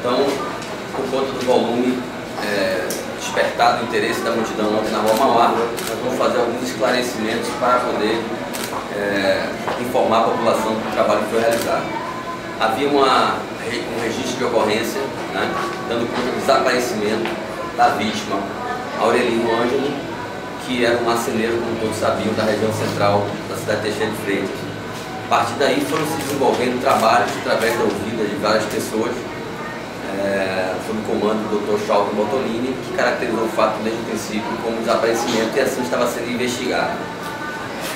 Então, por conta do volume despertado o interesse da multidão ontem na Rua Mauá, nós vamos fazer alguns esclarecimentos para poder informar a população do trabalho que foi realizado. Havia um registro de ocorrência, né, dando conta do desaparecimento da vítima, Aurelino Ângelo, que era um marceneiro, como todos sabiam, da região central da cidade de Teixeira de Freitas. A partir daí foram se desenvolvendo trabalhos através da ouvida de várias pessoas, sob o comando do Dr. Chalton Bottolini, que caracterizou o fato desde o princípio como desaparecimento e assim estava sendo investigado.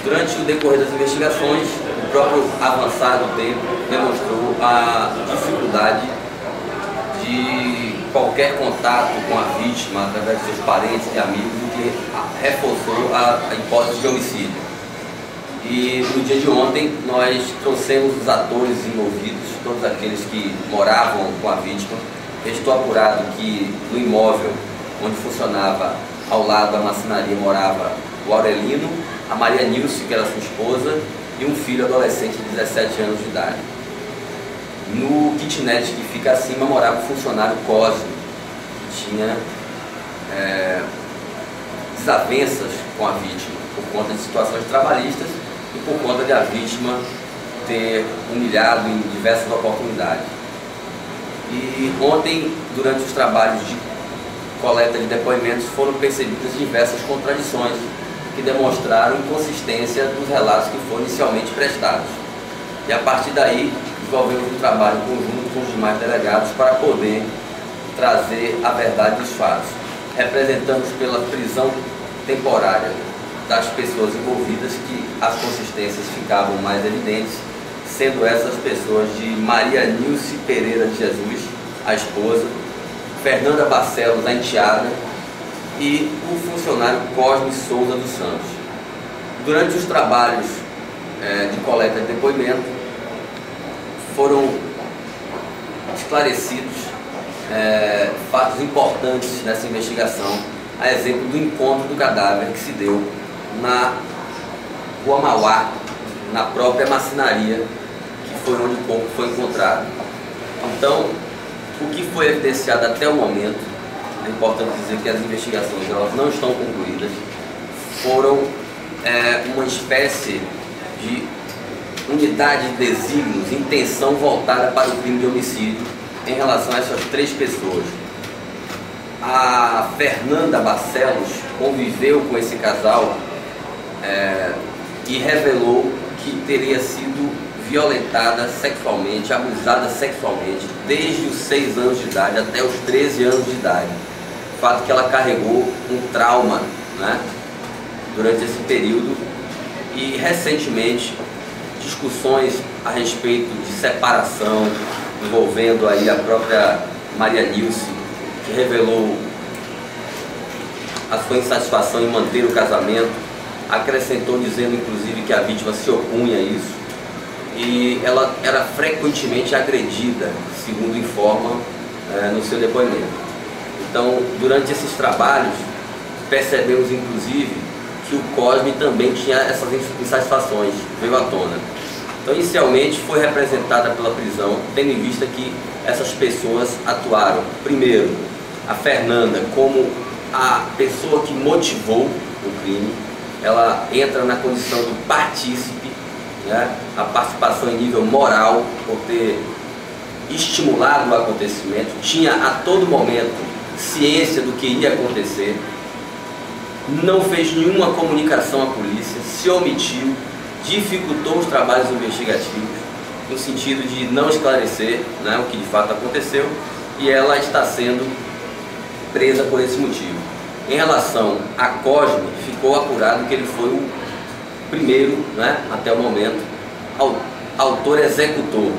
Durante o decorrer das investigações, o próprio avançar do tempo demonstrou a dificuldade de qualquer contato com a vítima através de seus parentes e amigos, o que reforçou a hipótese de homicídio. E no dia de ontem nós trouxemos os atores envolvidos, todos aqueles que moravam com a vítima. Estou apurado que no imóvel onde funcionava ao lado da marcenaria morava o Aurelino, a Maria Nilce, que era sua esposa, e um filho adolescente de 17 anos de idade. No kitnet que fica acima morava o funcionário Cosme, que tinha desavenças com a vítima, por conta de situações trabalhistas e por conta de a vítima ter humilhado em diversas oportunidades. E ontem, durante os trabalhos de coleta de depoimentos, foram percebidas diversas contradições que demonstraram inconsistência dos relatos que foram inicialmente prestados. E a partir daí, desenvolvemos um trabalho conjunto com os demais delegados para poder trazer a verdade dos fatos. Representamos pela prisão temporária das pessoas envolvidas que as consistências ficavam mais evidentes, sendo essas pessoas de Maria Nilce Pereira de Jesus, a esposa, Fernanda Barcelos, a enteada, e o funcionário Cosme Souza dos Santos. Durante os trabalhos de coleta de depoimento, foram esclarecidos fatos importantes nessa investigação, a exemplo do encontro do cadáver que se deu na Rua Mauá, na própria marcenaria, que foi onde o corpo foi encontrado. Então, o que foi evidenciado até o momento, é importante dizer que as investigações elas não estão concluídas, foram uma espécie de unidade de desígnios, intenção voltada para o crime de homicídio em relação a essas três pessoas. A Fernanda Barcelos conviveu com esse casal e revelou que teria sido violentada sexualmente, abusada sexualmente, desde os 6 anos de idade até os 13 anos de idade. O fato que ela carregou um trauma, né, durante esse período, e recentemente discussões a respeito de separação, envolvendo aí a própria Maria Nilce, que revelou a sua insatisfação em manter o casamento, acrescentou dizendo inclusive que a vítima se opunha a isso, e ela era frequentemente agredida, segundo informa no seu depoimento. Então, durante esses trabalhos, percebemos inclusive que o Cosme também tinha essas insatisfações, veio à tona. Então, inicialmente foi representada pela prisão, tendo em vista que essas pessoas atuaram, primeiro, a Fernanda como a pessoa que motivou o crime, ela entra na condição do partícipe, né? A participação em nível moral, por ter estimulado o acontecimento, tinha a todo momento ciência do que ia acontecer, não fez nenhuma comunicação à polícia, se omitiu, dificultou os trabalhos investigativos, no sentido de não esclarecer, né, o que de fato aconteceu, e ela está sendo presa por esse motivo. Em relação a Cosme, ficou apurado que ele foi o primeiro, né, até o momento, autor executor,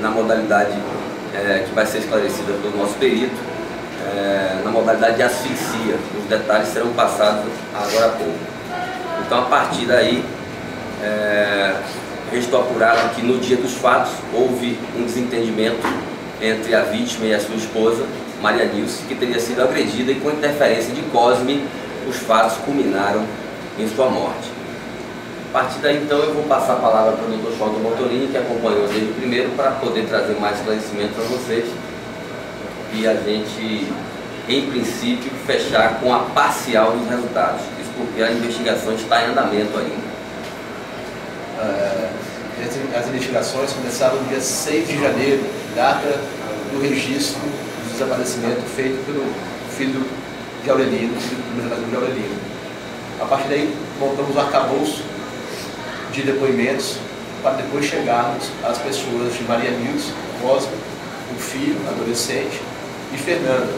na modalidade que vai ser esclarecida pelo nosso perito, na modalidade de asfixia. Os detalhes serão passados agora há pouco. Então, a partir daí, restou apurado que no dia dos fatos houve um desentendimento entre a vítima e a sua esposa, Maria Nilce, que teria sido agredida, e com interferência de Cosme, os fatos culminaram em sua morte. A partir daí, então, eu vou passar a palavra para o Dr. Chalton Bottolini, que acompanhou desde o primeiro, para poder trazer mais esclarecimento para vocês. e a gente, em princípio, fechar com a parcial dos resultados. Isso porque a investigação está em andamento ainda. As investigações começaram no dia 6 de janeiro, data do registro do desaparecimento feito pelo filho de Aurelino, filho do primeiro jogador de Aurelino. A partir daí, montamos um arcabouço de depoimentos para depois chegarmos às pessoas de Maria Nilce, Cosme, o filho, adolescente, e Fernanda.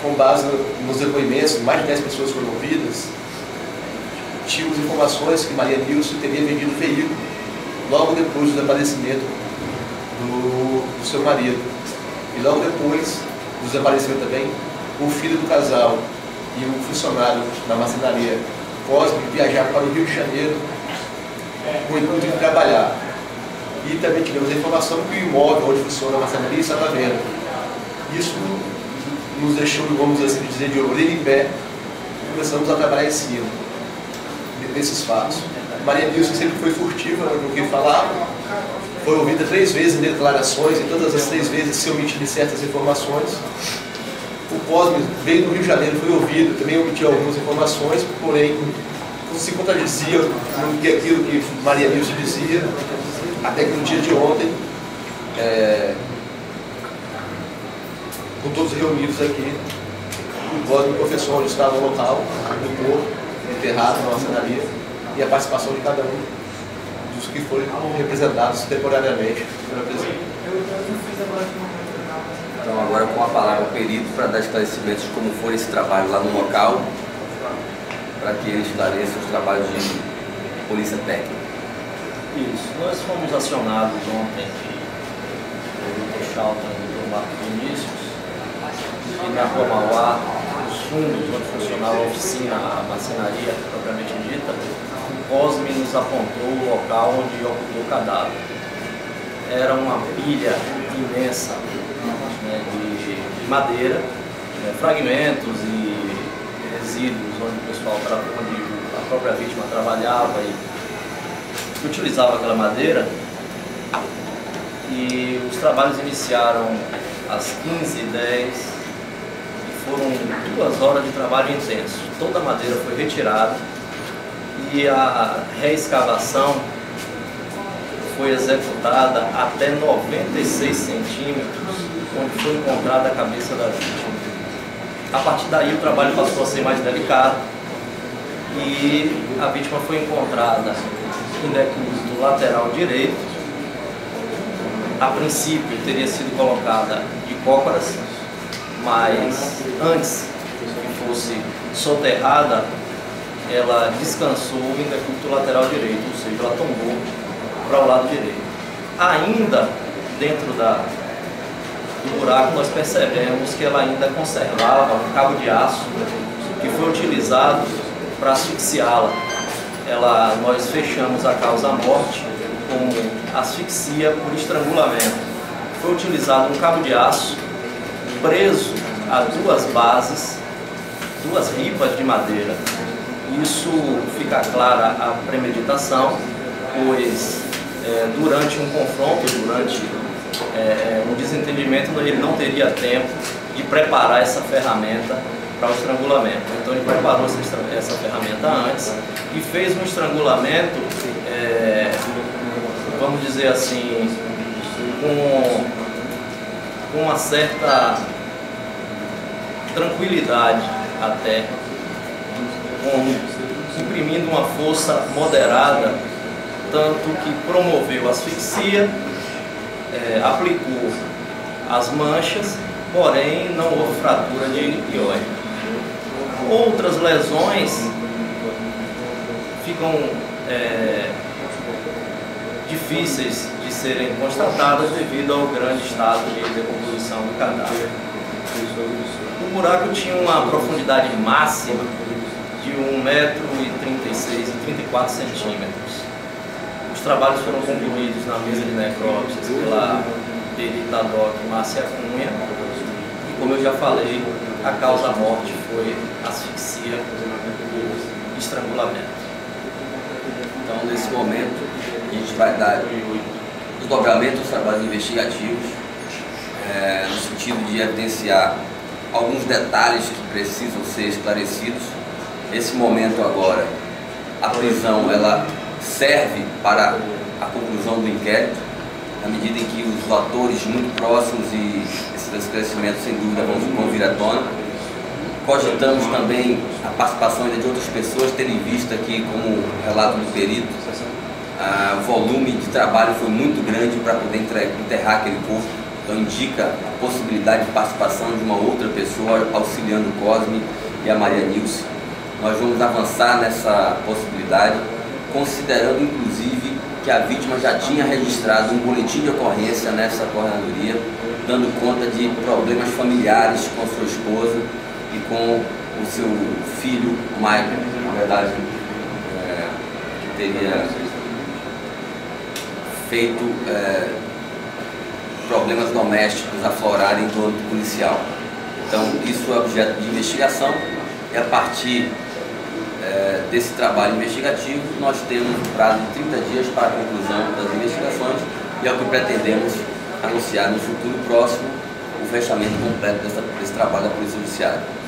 Com base nos depoimentos, mais de 10 pessoas foram ouvidas. Tínhamos informações que Maria Nilce teria vendido o veículo logo depois do desaparecimento do seu marido. E logo depois do desaparecimento também, o filho do casal e o funcionário da marcenaria Cosme viajaram para o Rio de Janeiro com o intuito de trabalhar. E também tivemos a informação que o imóvel onde funciona a marcenaria estava à venda. Isso nos deixou, vamos assim dizer, de orelha em pé. Começamos a trabalhar em cima desses fatos. Maria Nilce sempre foi furtiva no que falava, foi ouvida 3 vezes em declarações, e todas as 3 vezes se omitiu de certas informações. O Cosme veio do Rio de Janeiro, foi ouvido, também omitiu algumas informações, porém se contradizia no que aquilo que Maria Nilce dizia, até que no dia de ontem, com todos reunidos aqui, o Cosme confessou onde estava o local do corpo enterrado na marcenaria e a participação de cada um dos que foram representados temporariamente pela presidente. Então agora com a palavra o perito para dar esclarecimentos de como foi esse trabalho lá no local, para que ele esclareça os trabalhos de polícia técnica. Isso, nós fomos acionados ontem pelo Dr. Chalton e do Dr. Marcos Vinícius, e na Rua Mauá, os fundos onde funcionava a oficina, a marcenaria propriamente dita, o Cosme nos apontou o local onde ocultou o cadáver. Era uma pilha imensa, né, de madeira, fragmentos e resíduos onde o pessoal, onde a própria vítima trabalhava e utilizava aquela madeira. E os trabalhos iniciaram às 15h10 e foram 2 horas de trabalho intenso. Toda a madeira foi retirada e a reescavação foi executada até 96 centímetros, onde foi encontrada a cabeça da vítima. A partir daí o trabalho passou a ser mais delicado e a vítima foi encontrada em decúbito lateral direito. A princípio teria sido colocada de cócoras, mas antes que fosse soterrada, ela descansou em decúbito lateral direito, ou seja, ela tombou para o lado direito. Ainda dentro do buraco nós percebemos que ela ainda conservava um cabo de aço que foi utilizado para asfixiá-la. Nós fechamos a causa-morte com asfixia por estrangulamento. Foi utilizado um cabo de aço preso a 2 bases, 2 ripas de madeira. Isso fica clara a premeditação, pois durante um confronto, durante um desentendimento, ele não teria tempo de preparar essa ferramenta para o estrangulamento. Então ele preparou essa ferramenta antes e fez um estrangulamento, vamos dizer assim, com uma certa tranquilidade até, imprimindo uma força moderada, tanto que promoveu a asfixia, aplicou as manchas, porém não houve fratura de ióide. Outras lesões ficam difíceis de serem constatadas devido ao grande estado de decomposição do cadáver. O buraco tinha uma profundidade máxima de 1,36 m e 34 centímetros. Os trabalhos foram concluídos na mesa de necrópsias pela perita doc Márcia Cunha e, como eu já falei, a causa-morte foi asfixia por estrangulamento. Então, nesse momento, a gente vai dar desdobramento aos trabalhos investigativos, no sentido de evidenciar alguns detalhes que precisam ser esclarecidos. Esse momento agora, a prisão ela serve para a conclusão do inquérito, na medida em que os atores muito próximos e esses esclarecimentos sem dúvida vão vir à tona. Cogitamos também a participação ainda de outras pessoas, tendo em vista que, como relato do perito, o volume de trabalho foi muito grande para poder enterrar aquele corpo, então indica a possibilidade de participação de uma outra pessoa auxiliando o Cosme e a Maria Nilce. Nós vamos avançar nessa possibilidade, considerando inclusive que a vítima já tinha registrado um boletim de ocorrência nessa coordenadoria, dando conta de problemas familiares com sua esposa e com o seu filho, Michael, na verdade, que teria feito problemas domésticos aflorarem do âmbito policial. Então, isso é objeto de investigação e a partir desse trabalho investigativo nós temos um prazo de 30 dias para a conclusão das investigações e é o que pretendemos anunciar no futuro próximo o fechamento completo desse trabalho da Polícia Judiciária.